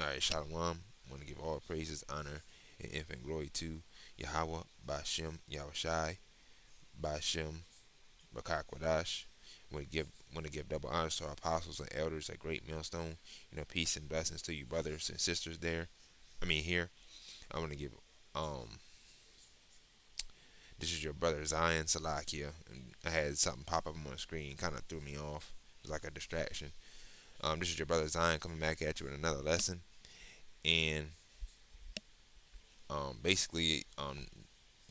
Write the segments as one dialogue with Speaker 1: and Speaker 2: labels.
Speaker 1: All right, Shalom. I want to give all praises, honor, and infinite glory to Yahweh, Bashem, Yahushai, Bashem, Bakakwadash. Want to give double honors to our apostles and elders at Great Millstone. Peace and blessings to you, brothers and sisters there. I mean here. I want to give this is your brother Zion Salakia, and I had something pop up on the screen, kind of threw me off. It was like a distraction. This is your brother Zion coming back at you with another lesson, and basically,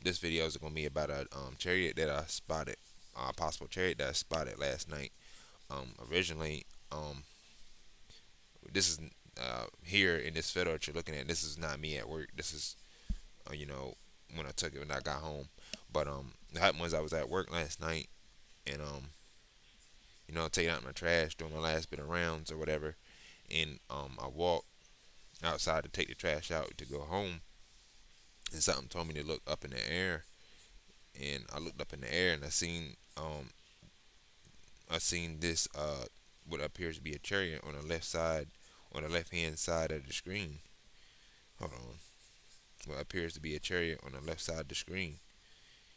Speaker 1: this video is gonna be about a chariot that I spotted, a possible chariot that I spotted last night. Originally, this is here in this photo that you're looking at. This is not me at work. This is when I took it when I got home. But the happened was I was at work last night, and taking out my trash, doing my last bit of rounds or whatever, and I walked outside to take the trash out to go home, and something told me to look up in the air, and I looked up in the air and I seen this what appears to be a chariot on the left side, on the left hand side of the screen. Hold on. What appears to be a chariot on the left side of the screen,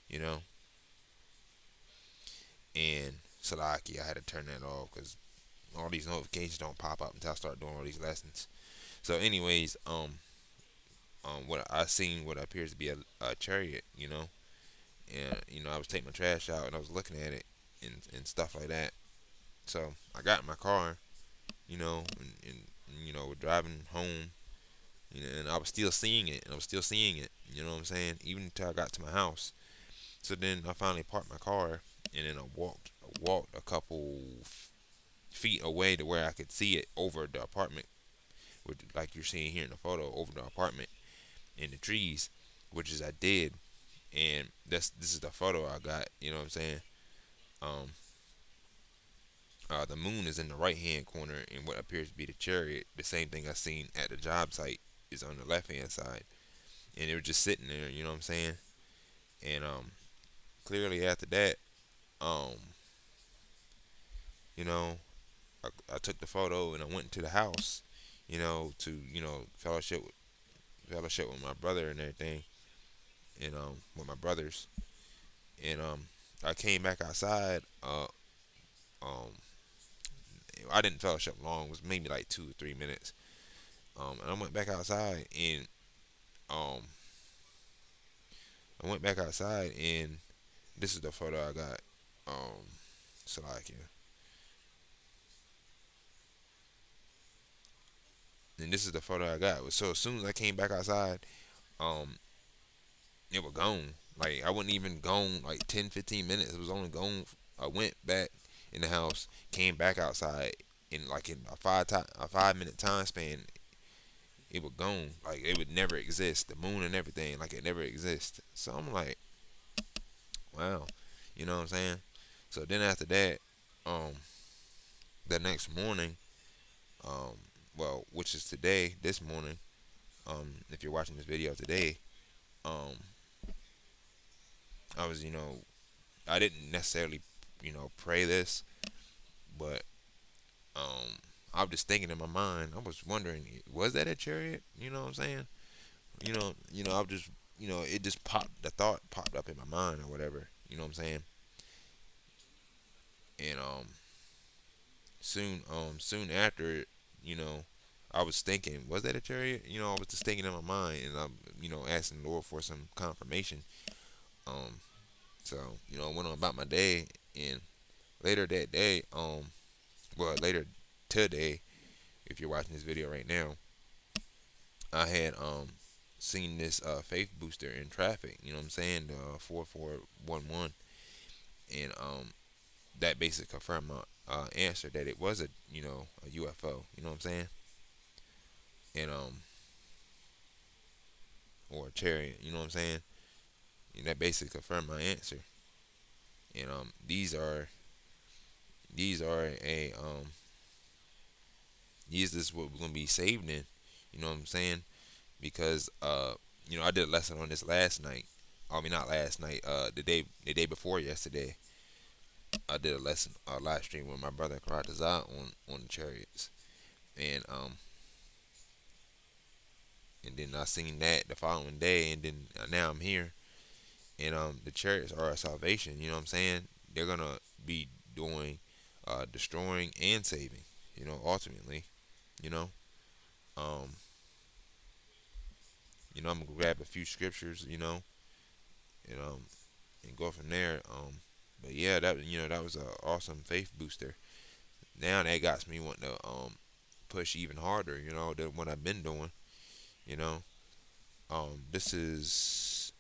Speaker 1: you know. And Salaki, I had to turn that off because all these notifications don't pop up until I start doing all these lessons. So, anyways, what I seen what appears to be a chariot, and I was taking my trash out and I was looking at it and stuff like that. So I got in my car, and driving home, and I was still seeing it, and I was still seeing it. You know what I'm saying? Even until I got to my house. So then I finally parked my car, and then I walked a couple feet away to where I could see it over the apartment, like you're seeing here in the photo, over the apartment in the trees, which is I did, and this is the photo I got. You know what I'm saying? Um, the moon is in the right hand corner, and what appears to be the chariot, the same thing I seen at the job site, is on the left hand side, and it was just sitting there. You know what I'm saying? And clearly after that, um, you know, I took the photo and I went to the house, to fellowship with my brother and everything, and with my brothers, and I came back outside. Um, I didn't fellowship long; it was maybe like 2 or 3 minutes. And um, I went back outside, and this is the photo I got. So like, yeah. And this is the photo I got. So as soon as I came back outside, um, it was gone. Like I wasn't even gone like 10, 15 minutes. It was only gone. I went back in the house, came back outside, in a 5 minute time span, it was gone. Like it would never exist. The moon and everything, like it never exists. So I'm like, wow, you know what I'm saying? So then after that, um, the next morning, um, well, which is today, this morning, if you're watching this video today, um, I was, I didn't necessarily, pray this, but um, I was just thinking in my mind. I was wondering, was that a chariot? You know what I'm saying? I was just, it just popped. The thought popped up in my mind or whatever. You know what I'm saying? And soon after, you know, I was thinking, was that a chariot? I was just thinking in my mind, and I'm, asking the Lord for some confirmation. Um, so I went on about my day, and later that day, later today, if you're watching this video right now, I had seen this faith booster in traffic. You know what I'm saying? 4411, and that basically confirmed my answer that it was a UFO. You know what I'm saying? And or a chariot. You know what I'm saying? And that basically confirmed my answer. And these are a these is what we're gonna be saved in. You know what I'm saying? Because I did a lesson on this last night. I mean, not last night. The day before yesterday, I did a lesson, a live stream with my brother Karatazar on the chariots, and and then I seen that the following day, and then now I'm here, and the chariots are our salvation. You know what I'm saying? They're gonna be doing destroying and saving. You know, ultimately. You know, um, I'm gonna grab a few scriptures. And and go from there. But yeah, that was a awesome faith booster. Now that got me wanting to push even harder. Than what I've been doing. You know, this is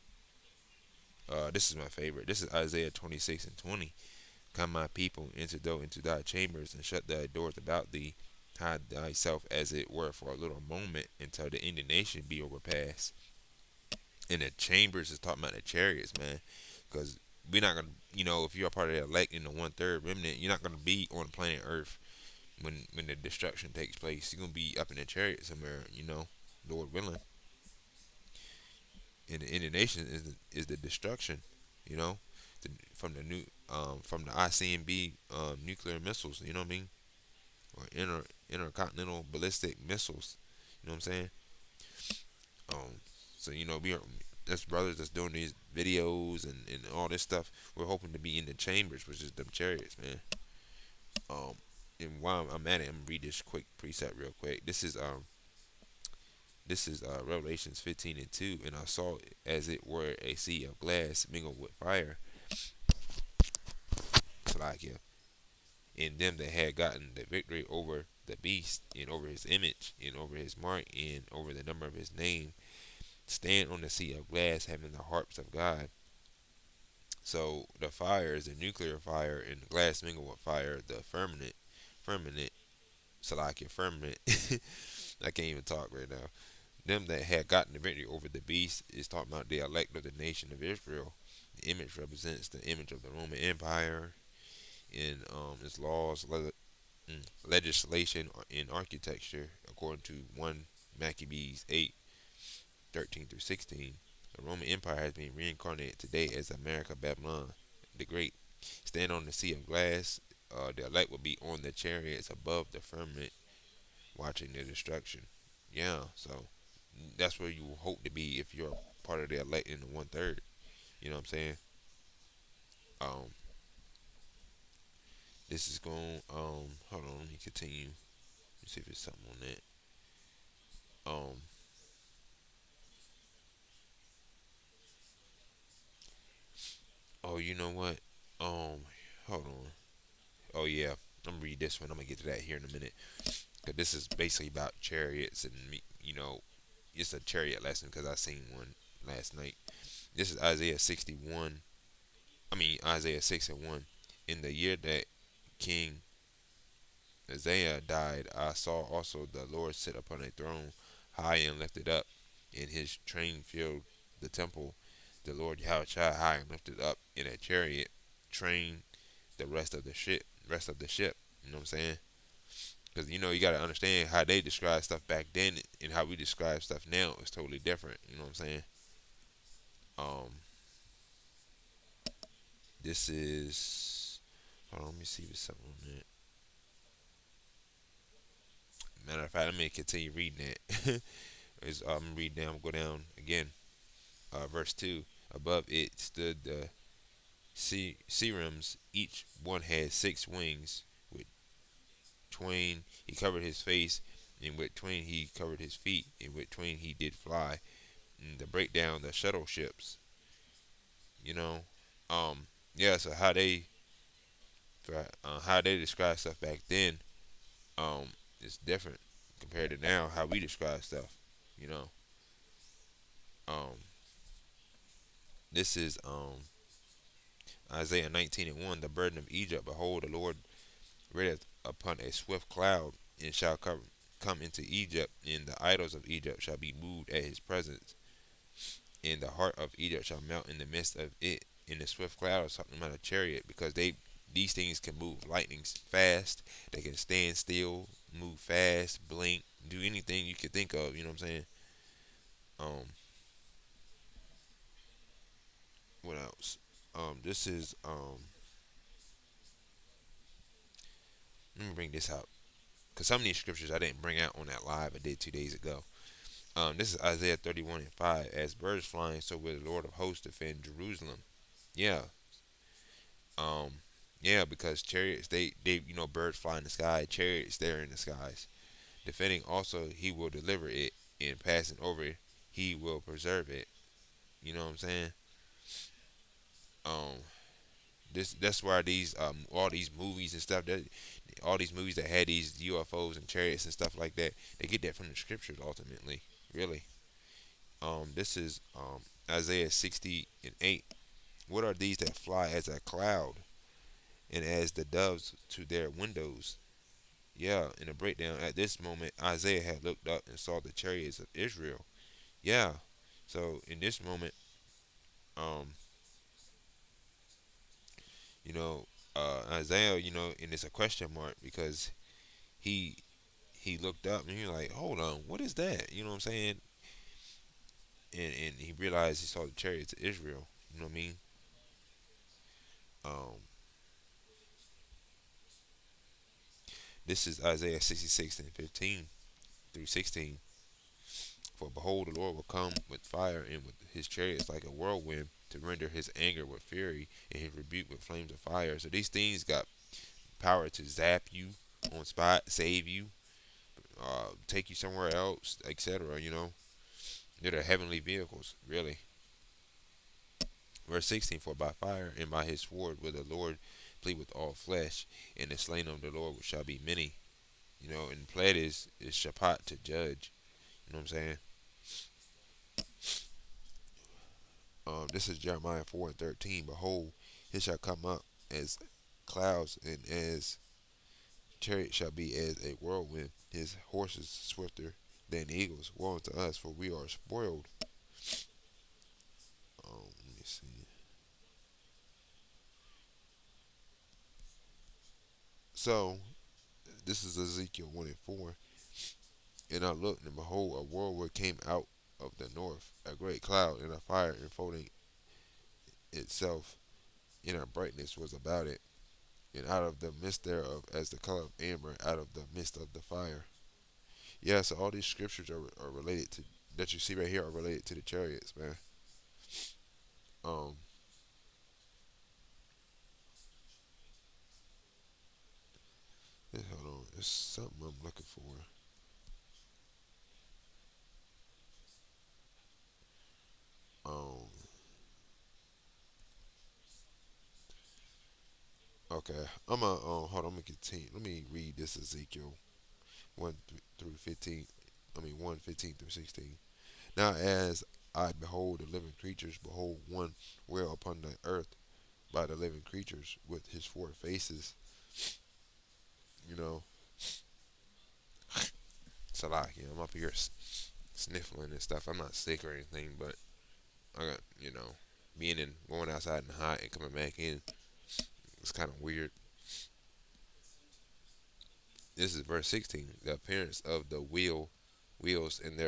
Speaker 1: my favorite. This is Isaiah 26:20. Come, my people, into thy chambers, and shut thy doors about thee. Hide thyself as it were for a little moment, until the indignation be overpassed. And the chambers is talking about the chariots, man, because we're not gonna, if you're a part of the elect in the 1/3 remnant, you're not gonna be on planet Earth when the destruction takes place. You're gonna be up in the chariot somewhere, Lord willing. And the indignation is the destruction, you know, from the new from the ICMB nuclear missiles. You know what I mean? Or intercontinental ballistic missiles. You know what I'm saying? Um, so we are that's brothers that's doing these videos and all this stuff. We're hoping to be in the chambers, which is them chariots, man. Um, and while I'm at it, I'm gonna read this quick precept real quick. This is Revelations 15:2, and I saw as it were a sea of glass mingled with fire, Salakia, and them that had gotten the victory over the beast, and over his image, and over his mark, and over the number of his name, stand on the sea of glass, having the harps of God. So the fire is the nuclear fire, and the glass mingled with fire, the firmament, Salakia, firmament. I can't even talk right now. Them that had gotten the victory over the beast is talking about the elect of the nation of Israel. The image represents the image of the Roman Empire in its laws, legislation, and architecture, according to 1 Maccabees 8:13-16. The Roman Empire has been reincarnated today as America Babylon the Great. Stand on the sea of glass. The elect will be on the chariots above the firmament, watching the destruction. Yeah, so that's where you hope to be if you're a part of the elect in the 1/3. You know what I'm saying? Um, this is going. Hold on, let me continue. Let me see if there's something on that. Um, oh, you know what? Hold on. Oh yeah, I'm gonna read this one. I'm gonna get to that here in a minute. Cause this is basically about chariots and me. It's a chariot lesson because I seen one last night. This is Isaiah 61. I mean Isaiah 6:1. In the year that King Isaiah died, I saw also the Lord sit upon a throne, high and lifted up, and his train filled the temple. The Lord Yahushua high and lifted up in a chariot, train the rest of the ship. You know what I'm saying? Because you got to understand how they describe stuff back then and how we describe stuff now is totally different. You know what I'm saying? Um, this is. Hold on, let me see if it's something on that. Matter of fact, let me continue reading it. I'm gonna read down, go down again. Verse 2. Above it stood the serums. Each one had 6 wings. With twain he covered his face, and with twain he covered his feet, and with twain he did fly. And to break down the shuttle ships, you know. Yeah. So how they describe stuff back then, is different compared to now how we describe stuff. You know. Um, this is Isaiah 19:1. The burden of Egypt. Behold, the Lord rideth upon a swift cloud, and shall come into Egypt, and the idols of Egypt shall be moved at his presence, and the heart of Egypt shall melt in the midst of it. In the swift cloud is talking about a chariot because these things can move lightning fast. They can stand still, move fast, blink, do anything you could think of. You know what I'm saying? Um, what else? This is Let me bring this out because some of these scriptures I didn't bring out on that live I did 2 days ago. This is Isaiah 31 and 5. As birds flying, so will the Lord of hosts defend Jerusalem. Yeah. Um, yeah, because chariots, birds fly in the sky, chariots there in the skies. Defending also, he will deliver it, and passing over it, he will preserve it. You know what I'm saying? Um, that's why these all these movies and stuff that all these movies that had these UFOs and chariots and stuff like that, they get that from the scriptures ultimately. Really. This is Isaiah 60 and 8. What are these that fly as a cloud and as the doves to their windows? Yeah, in a breakdown, at this moment, Isaiah had looked up and saw the chariots of Israel. Yeah, so in this moment, um, you know, Isaiah, and it's a question mark because he he looked up and he was like, hold on, what is that? You know what I'm saying? And he realized he saw the chariots of Israel. You know what I mean? Um, this is Isaiah 66 and 15 through 16. For behold, the Lord will come with fire and with his chariots like a whirlwind to render his anger with fury and his rebuke with flames of fire. So these things got power to zap you on spot, save you, take you somewhere else, etc. They're the heavenly vehicles, really. Verse 16, for by fire and by his sword will the Lord plead with all flesh, and the slain of the Lord shall be many. And plead is shapat to judge. You know what I'm saying? This is Jeremiah 4 and 13. Behold, he shall come up as clouds, and as chariot shall be as a whirlwind, his horses swifter than eagles. Woe unto us, for we are spoiled. Let me see. So, this is Ezekiel 1 and 4. And I looked, and behold, a whirlwind came out of the north, a great cloud, and a fire enfolding itself, and a brightness was about it. And out of the midst thereof, as the color of amber, out of the midst of the fire. Yeah, so all these scriptures are related to that you see right here are related to the chariots, man. Um, hold on, it's something I'm looking for. Um, okay, hold on. I'm gonna continue. Let me read this Ezekiel 1 through 15. I mean 1:15 through 16. Now as I behold the living creatures, behold one where upon the earth by the living creatures with his four faces. You know, Salak. I'm up here sniffling and stuff. I'm not sick or anything, but I got being in going outside in the hot and coming back in. It's kind of weird. This is verse 16. The appearance of the wheels and their